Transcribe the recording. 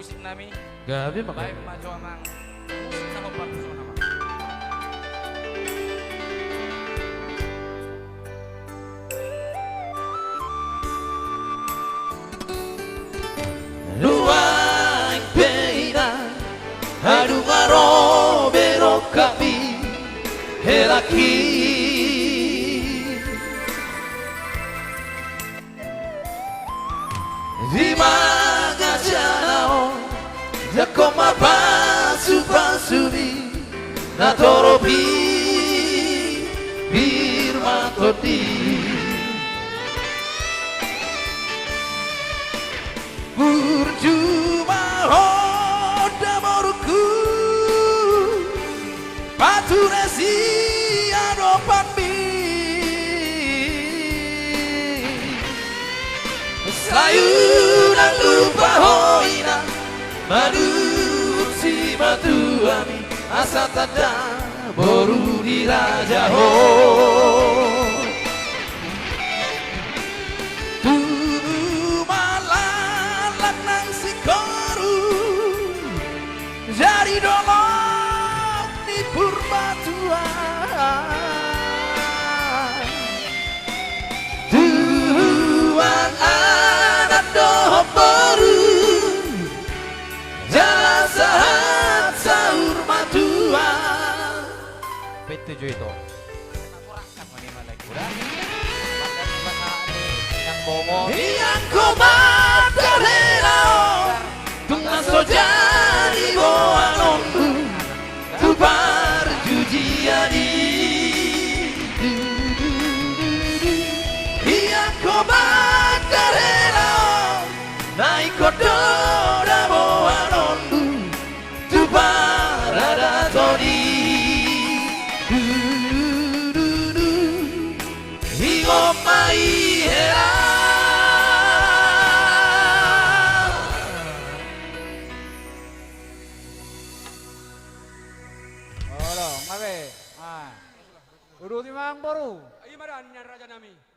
musik nami. Gabi maka. Baik maju amang musik nama bagus nama. Luang peina Adu maro bero kapi Helaki Di mga janao Jakoma pasu-pasuri Natoropi Birmatoti Percuma hoda moruku Paturesi adopan mi Sayuran lupa hoina Madusi matuami Asa tanda boru di raja ho Jadi dolong di Purbatuan Tuhan anak doh baru Jalan sahat sahur matuan P7 itu. Aku rakat mana lagi. Udah. Badan yang bomo. Yang komat karelao Tunga sojani boanondu Tupar jujiadi Yang komat karelao Naikododa boanondu Tupar adatoni Higomai hera Ngabe? Ah. Udah timang baru. Ayo maran raja nami.